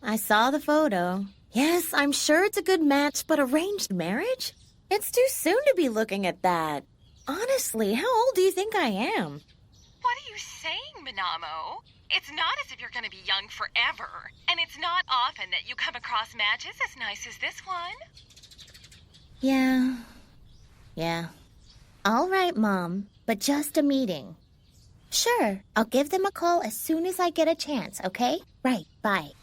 I saw the photo. Yes, I'm sure it's a good match, but arranged marriage? It's too soon to be looking at that. Honestly, how old do you think I am? What are you saying, Minamo? It's not as if you're going to be young forever. And it's not often that you come across matches as nice as this one. Yeah. All right, Mom, but just a meeting. Sure, I'll give them a call as soon as I get a chance, okay? Right, bye.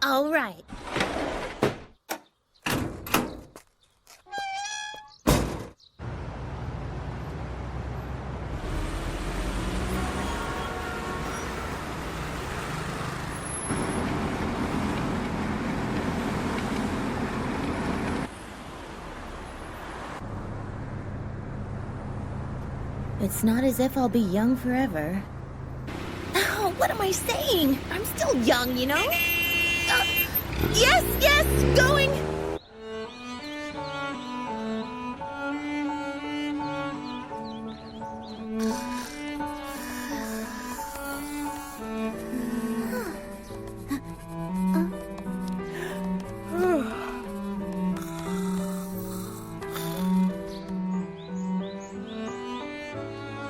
All right. It's not as if I'll be young forever. Oh, what am I saying? I'm still young, you know? Yes, going!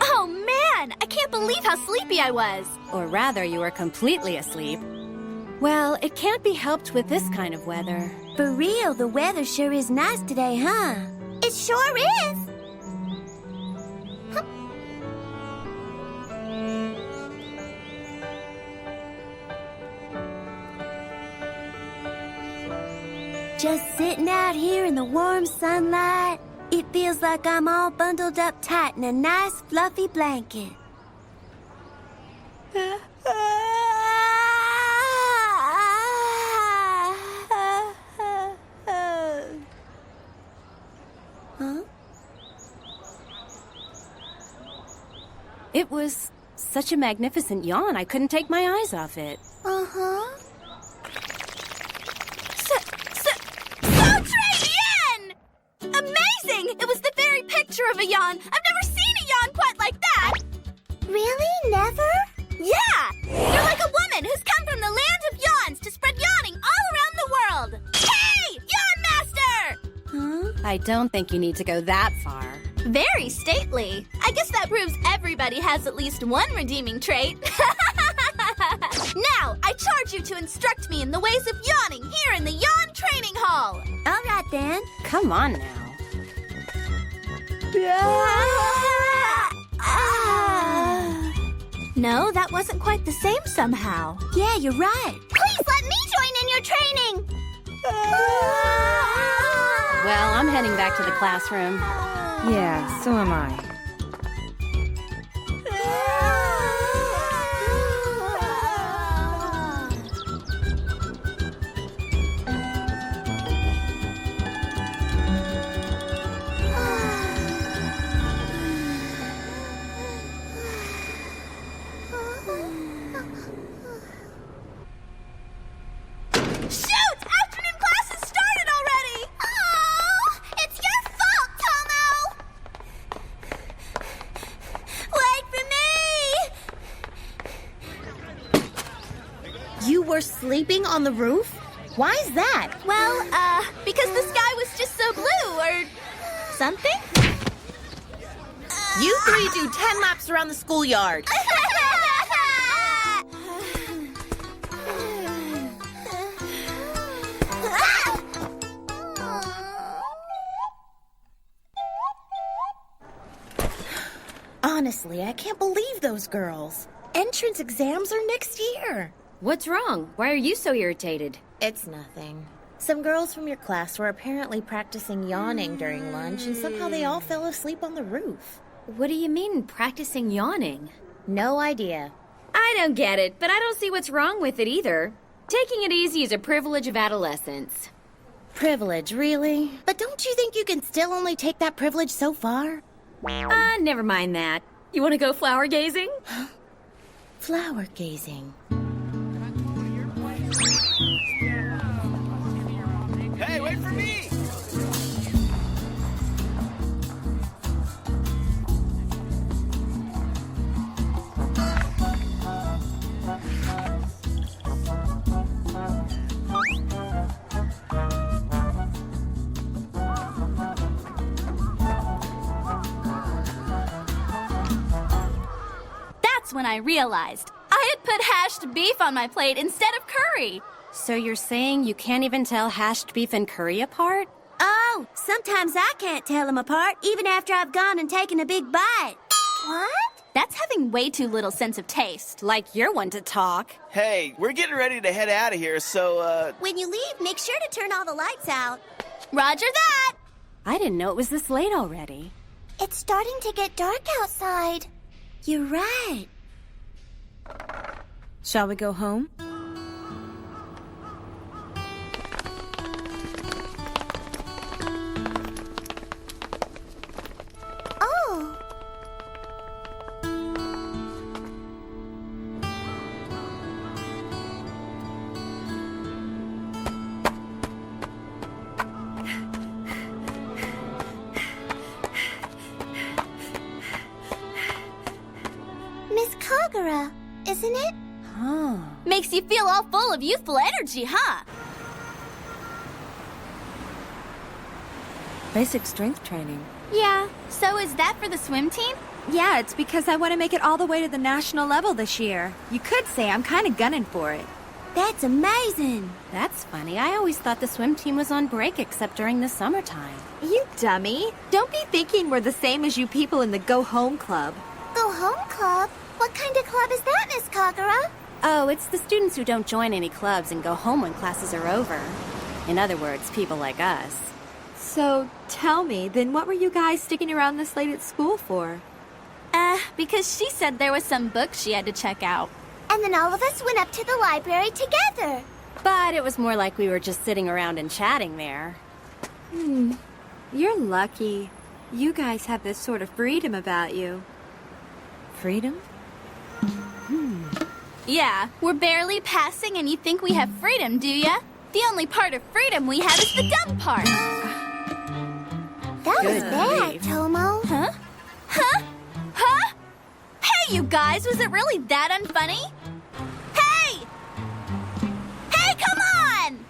Oh man, I can't believe how sleepy I was. Or rather, you were completely asleep. Well, it can't be helped with this kind of weather. For real, the weather sure is nice today, huh? It sure is. Just sitting out here in the warm sunlight, it feels like I'm all bundled up tight in a nice fluffy blanket. Huh? It was such a magnificent yawn, I couldn't take my eyes off it. Uh-huh. So amazing! It was the very picture of a yawn. I've never seen a yawn quite like that. Really? Never? Yeah! You're like a woman who's come from the land of yawns to spread yawning all around the world. Hey! Yawn Master! Huh? I don't think you need to go that far. Very stately. I guess that proves everybody has at least one redeeming trait. Now, I charge you to instruct me in the ways of yawning here in the Yawn Training Hall. All right, then. Come on now. No, that wasn't quite the same somehow. Yeah, you're right. Please let me join in your training. Well, I'm heading back to the classroom. Yeah, so am I. Sleeping on the roof? Why is that? Well, because the sky was just so blue, or something? You three do 10 laps around the schoolyard. Honestly, I can't believe those girls. Entrance exams are next year. What's wrong? Why are you so irritated? It's nothing. Some girls from your class were apparently practicing yawning during lunch, and somehow they all fell asleep on the roof. What do you mean, practicing yawning? No idea. I don't get it, but I don't see what's wrong with it either. Taking it easy is a privilege of adolescence. Privilege, really? But don't you think you can still only take that privilege so far? Never mind that. You want to go flower gazing? Flower gazing. Hey, wait for me! That's when I realized I had put hashed beef on my plate instead of curry. So you're saying you can't even tell hashed beef and curry apart? Oh, sometimes I can't tell them apart, even after I've gone and taken a big bite. What? That's having way too little sense of taste. Like you're one to talk. Hey, we're getting ready to head out of here, so, When you leave, make sure to turn all the lights out. Roger that! I didn't know it was this late already. It's starting to get dark outside. You're right. Shall we go home? Oh. Miss Kagura, isn't it? Huh. Makes you feel all full of youthful energy, huh? Basic strength training. Yeah. So is that for the swim team? Yeah, it's because I want to make it all the way to the national level this year. You could say I'm kind of gunning for it. That's amazing. That's funny. I always thought the swim team was on break except during the summertime. You dummy. Don't be thinking we're the same as you people in the Go Home Club. Go home club? What kind of club is that, Miss Kagura? Oh, it's the students who don't join any clubs and go home when classes are over. In other words, people like us. So, tell me, then what were you guys sticking around this late at school for? Because she said there was some book she had to check out. And then all of us went up to the library together. But it was more like we were just sitting around and chatting there. You're lucky. You guys have this sort of freedom about you. Freedom? Yeah, we're barely passing and you think we have freedom, do ya? The only part of freedom we have is the dumb part. That was bad, Tomo. Huh? Huh? Huh? Hey, you guys, was it really that unfunny? Hey! Hey, come on!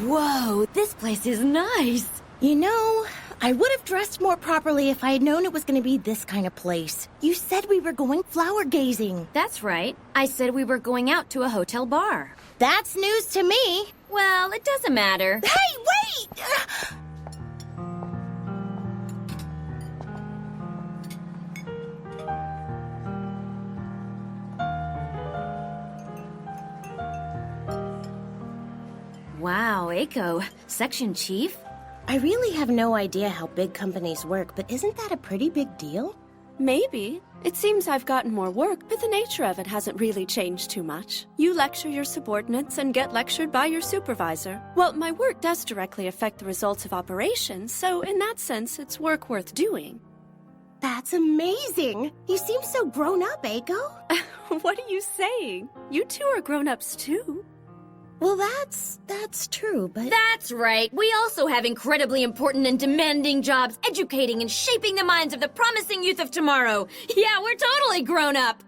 Whoa, this place is nice. You know, I would have dressed more properly if I had known it was going to be this kind of place. You said we were going flower gazing. That's right. I said we were going out to a hotel bar. That's news to me. Well, it doesn't matter. Hey, wait! Wow, Eiko, section chief? I really have no idea how big companies work, but isn't that a pretty big deal? Maybe. It seems I've gotten more work, but the nature of it hasn't really changed too much. You lecture your subordinates and get lectured by your supervisor. Well, my work does directly affect the results of operations, so in that sense, it's work worth doing. That's amazing. You seem so grown up, Eiko. What are you saying? You two are grown-ups too. Well, that's true, but... That's right. We also have incredibly important and demanding jobs, educating and shaping the minds of the promising youth of tomorrow. Yeah, we're totally grown up.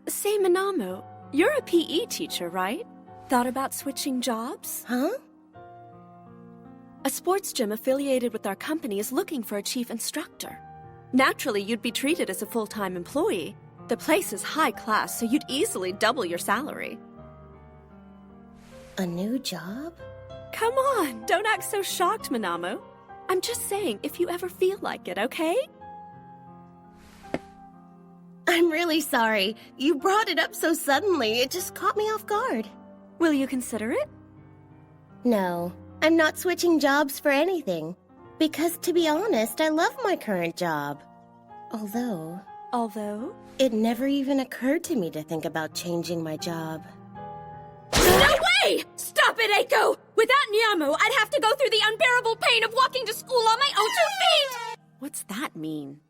Say, Minamo, you're a PE teacher, right? Thought about switching jobs? Huh? A sports gym affiliated with our company is looking for a chief instructor. Naturally, you'd be treated as a full-time employee. The place is high class, so you'd easily double your salary. A new job? Come on, don't act so shocked, Minamo. I'm just saying, if you ever feel like it, okay? I'm really sorry. You brought it up so suddenly, it just caught me off guard. Will you consider it? No, I'm not switching jobs for anything. Because to be honest, I love my current job. Although, it never even occurred to me to think about changing my job. No way! Stop it, Eiko! Without Nyamo, I'd have to go through the unbearable pain of walking to school on my own 2 feet! What's that mean?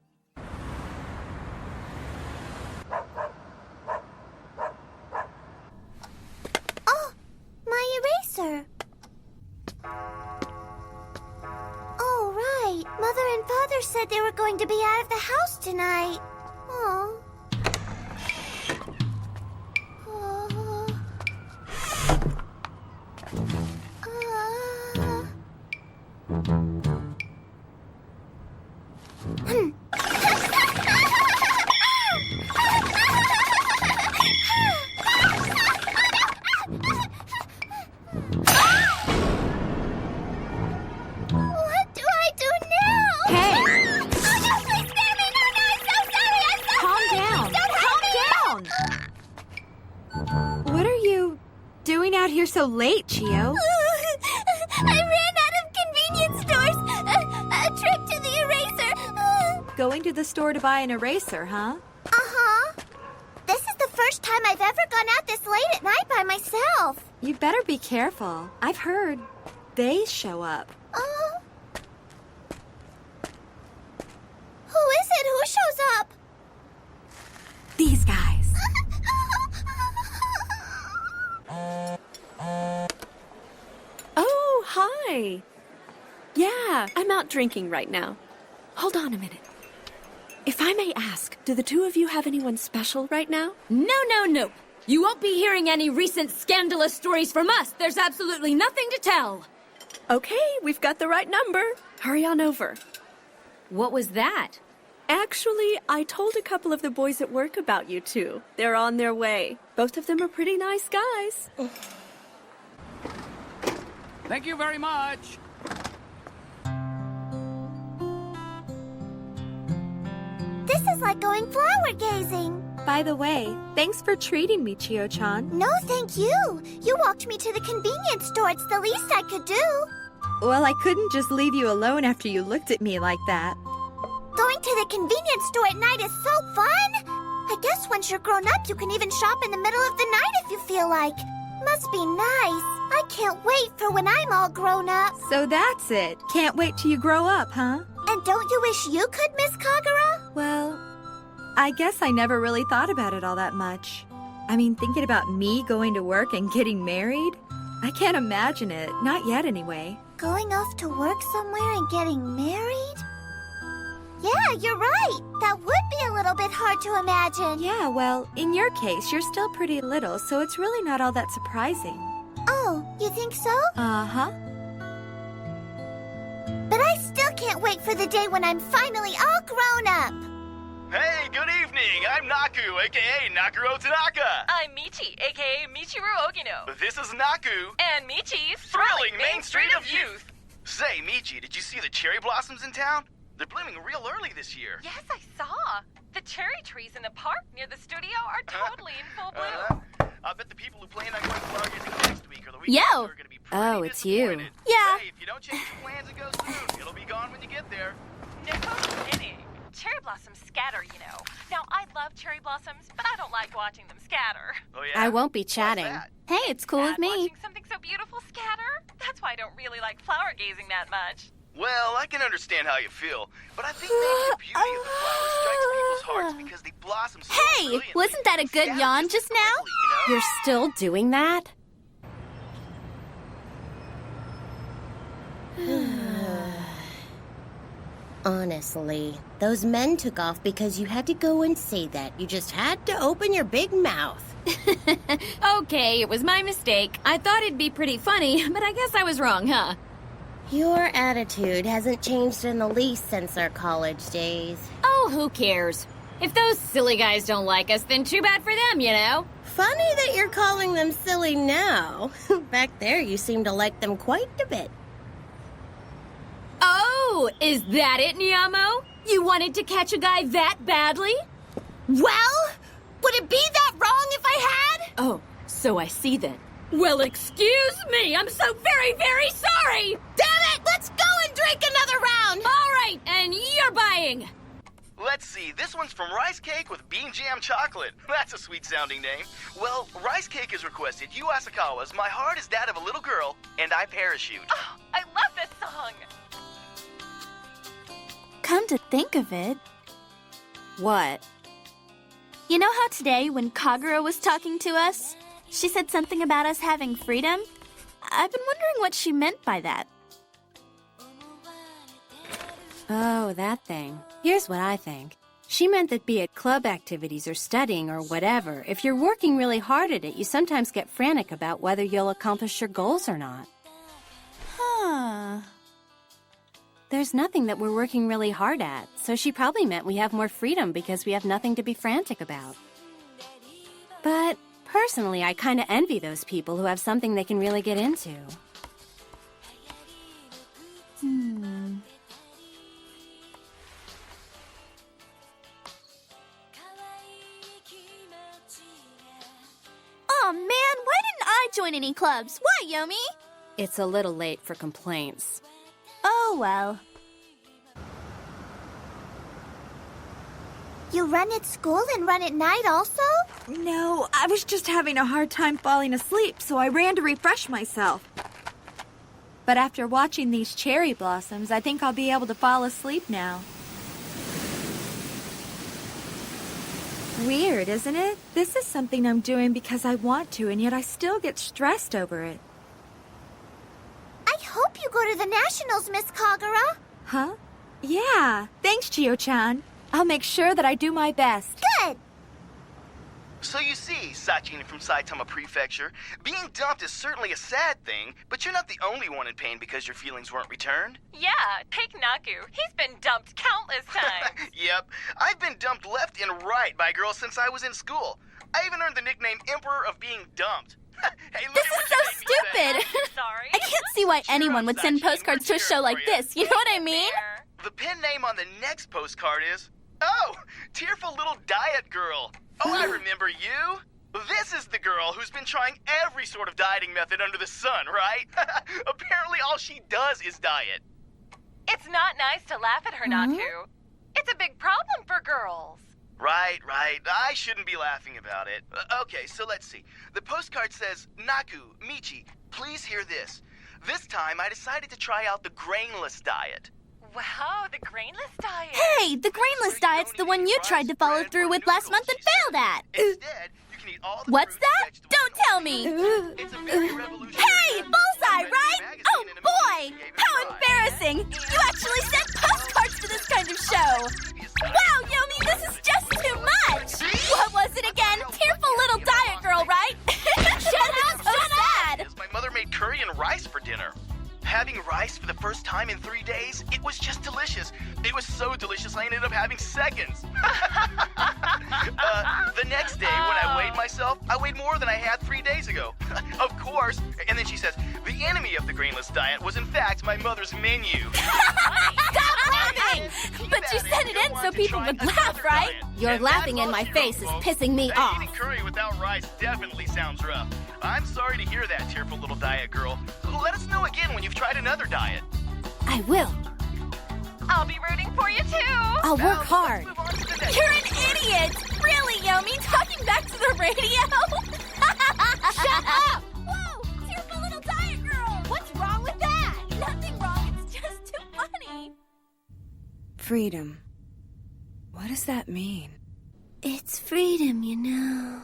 Oh, my eraser. Oh, right. Mother and Father said they were going to be out of the house tonight. Oh. What do I do now? Hey! Oh, no, please spare me! No, no, I'm so sorry! I'm so Calm sorry! down. Don't hurt me! What are you doing out here so late, Chio? I ran out of convenience stores! A trip to the eraser! Going to the store to buy an eraser, huh? Uh-huh. This is the first time I've ever gone out this late at night by myself. You better be careful. I've heard they show up. Who is it? Who shows up? These guys. Oh, hi. Yeah, I'm out drinking right now. Hold on a minute. If I may ask, do the two of you have anyone special right now? No. You won't be hearing any recent scandalous stories from us. There's absolutely nothing to tell. Okay, we've got the right number. Hurry on over. What was that? Actually, I told a couple of the boys at work about you two. They're on their way. Both of them are pretty nice guys. Thank you very much. This is like going flower gazing. By the way, thanks for treating me, Chio-chan. No, thank you. You walked me to the convenience store. It's the least I could do. Well, I couldn't just leave you alone after you looked at me like that. Going to the convenience store at night is so fun. I guess once you're grown up, you can even shop in the middle of the night if you feel like. Must be nice. I can't wait for when I'm all grown up. So that's it. Can't wait till you grow up, huh? And don't you wish you could, Miss Kagura? Well, I guess I never really thought about it all that much. I mean, thinking about me going to work and getting married? I can't imagine it. Not yet, anyway. Going off to work somewhere and getting married? Yeah, you're right. That would be a little bit hard to imagine. Yeah, well, in your case, you're still pretty little, so it's really not all that surprising. Oh, you think so? Uh-huh. But I still can't wait for the day when I'm finally all grown up. Hey, good evening. I'm Naku, aka Nakuro Tanaka. I'm Michi, aka Michiru Ogino. This is Naku. And Michi's Thrilling Main Street of Youth. Say, Michi, did you see the cherry blossoms in town? They're blooming real early this year. Yes, I saw. The cherry trees in the park near the studio are totally in full bloom. I bet the people who plan on going flower gazing next week or the week Yo! after are going to be pretty Oh, it's you. disappointed. Yeah. Hey, if you don't change your plans and go soon, it'll be gone when you get there. No kidding. Cherry blossoms scatter, you know. Now, I love cherry blossoms, but I don't like watching them scatter. Oh, yeah? I won't be Why's chatting. that? Hey, it's cool with me. Watching something so beautiful scatter? That's why I don't really like flower gazing that much. Well, I can understand how you feel, but I think maybe the beauty of the flowers strikes people's hearts because they blossom so Hey, brilliantly wasn't that a and good scatter yawn just just now? quickly, you know? You're still doing that? Honestly, those men took off because you had to go and say that. You just had to open your big mouth. Okay, it was my mistake. I thought it'd be pretty funny, but I guess I was wrong, huh? Your attitude hasn't changed in the least since our college days. Oh, who cares? If those silly guys don't like us, then too bad for them, you know? Funny that you're calling them silly now. Back there, you seem to like them quite a bit. Oh, is that it, Nyamo? You wanted to catch a guy that badly? Well, would it be that wrong if I had? Oh, so I see then. Well, excuse me, I'm so very, very sorry! Damn it, let's go and drink another round! All right, and you're buying. Let's see, this one's from Rice Cake with Bean Jam Chocolate. That's a sweet-sounding name. Well, Rice Cake has requested Yu Asakawa's My Heart is That of a Little Girl, and I Parachute. Oh, I love this song. Come to think of it, What? you know how today when Kagura was talking to us, she said something about us having freedom? I've been wondering what she meant by that. Oh, that thing. Here's what I think. She meant that be it club activities or studying or whatever, if you're working really hard at it, you sometimes get frantic about whether you'll accomplish your goals or not. Huh. There's nothing that we're working really hard at, so she probably meant we have more freedom because we have nothing to be frantic about. But personally, I kind of envy those people who have something they can really get into. Oh man, why didn't I join any clubs? Why, Yomi? It's a little late for complaints. Oh well. You run at school and run at night also? No, I was just having a hard time falling asleep, so I ran to refresh myself. But after watching these cherry blossoms, I think I'll be able to fall asleep now. Weird, isn't it? This is something I'm doing because I want to, and yet I still get stressed over it. I hope you go to the Nationals, Miss Kagura. Huh? Yeah. Thanks, Chio-chan. I'll make sure that I do my best. Good. So you see, Sachin from Saitama Prefecture, being dumped is certainly a sad thing, but you're not the only one in pain because your feelings weren't returned. Yeah, take Naku. He's been dumped countless times. Yep, I've been dumped left and right by girls since I was in school. I even earned the nickname Emperor of Being Dumped. Hey, look This at is what so you made me say. stupid. Sorry. I can't see why anyone would send postcards to a show like this. You know what I mean? There. The pen name on the next postcard is... Oh, Tearful Little Diet Girl. Oh, I remember you. This is the girl who's been trying every sort of dieting method under the sun, right? Apparently all she does is diet. It's not nice to laugh at her, Naku. It's a big problem for girls. Right. I shouldn't be laughing about it. Okay, so let's see. The postcard says, Naku, Michi, please hear this. This time I decided to try out the grainless diet. Wow, the grainless diet. Hey, the grainless diet's the one you tried to follow through with last month and failed at. Instead, you can eat all the What's fruits, that? vegetables, Don't and tell all me. It's a very revolutionary Hey, diet. bullseye, Magazine right? in Oh a movie boy, gave it a how try. embarrassing. You actually sent postcards to this kind of show. Wow, Yomi, this is just too much. What was it again? Tearful little diet girl, right? Shut up, so sad. My mother made curry and rice for dinner. Having rice for the first time in 3 days, it was just delicious. It was so delicious I ended up having seconds. The next day, when I weighed myself, I weighed more than I had 3 days ago. Of course. And then she says, the enemy of the grainless diet was in fact my mother's menu. Stop laughing. But you said it in so people would laugh, right? Your laughing in my face is pissing me off. Eating curry without rice definitely sounds rough. I'm sorry to hear that, tearful little diet girl. Let us know again when you've tried another diet. I will. I'll be rooting for you too. I'll work hard. Move on to the next. You're an idiot. Really, Yomi? Talking back to the radio? Shut up. Whoa, tearful little diet girl. What's wrong with that? Nothing wrong. It's just too funny. Freedom. What does that mean? It's freedom, you know.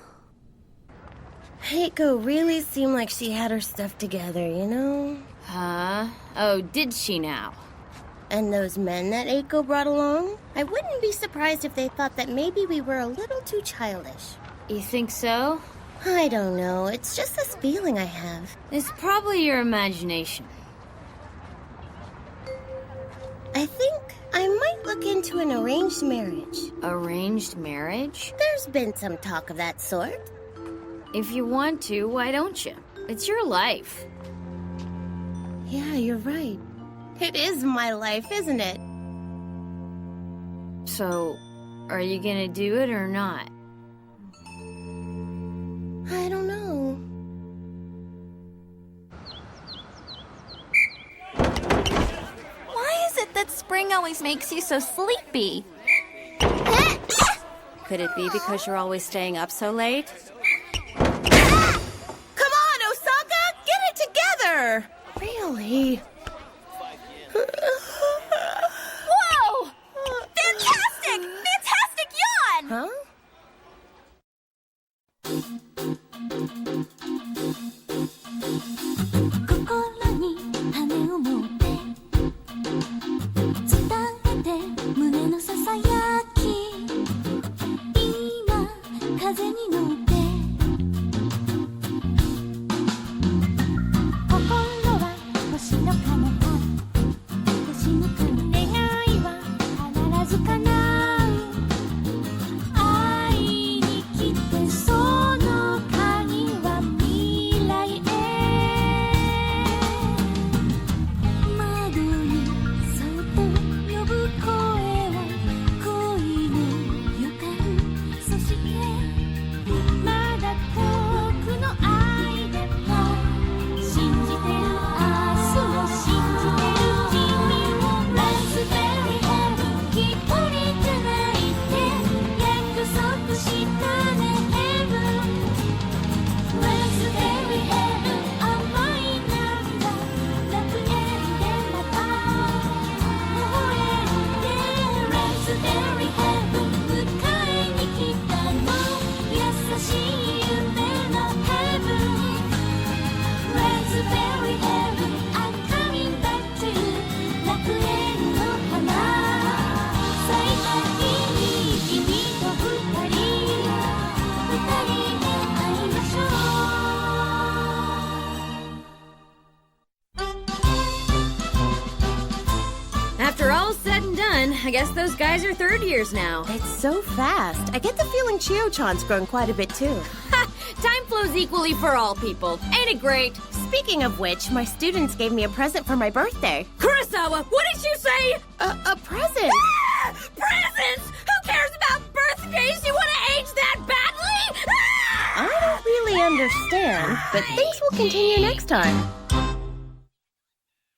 Heiko really seemed like she had her stuff together, you know? Huh? Oh, did she now? And those men that Eiko brought along? I wouldn't be surprised if they thought that maybe we were a little too childish. You think so? I don't know. It's just this feeling I have. It's probably your imagination. I think I might look into an arranged marriage. Arranged marriage? There's been some talk of that sort. If you want to, why don't you? It's your life. Yeah, you're right. It is my life, isn't it? So, are you gonna do it or not? I don't know. Why is it that spring always makes you so sleepy? Could it be because you're always staying up so late? Come on, Osaka! Get it together! Really? Whoa! Fantastic! Fantastic yawn! Huh? After all's said and done, I guess those guys are third years now. It's so fast. I get the feeling Chio-chan's grown quite a bit too. Ha! Time flows equally for all people. Ain't it great? Speaking of which, my students gave me a present for my birthday. Kurosawa, what did you say? A present? Ah! Presents? Who cares about birthdays? You want to age that badly? Ah! I don't really understand, but things will continue next time.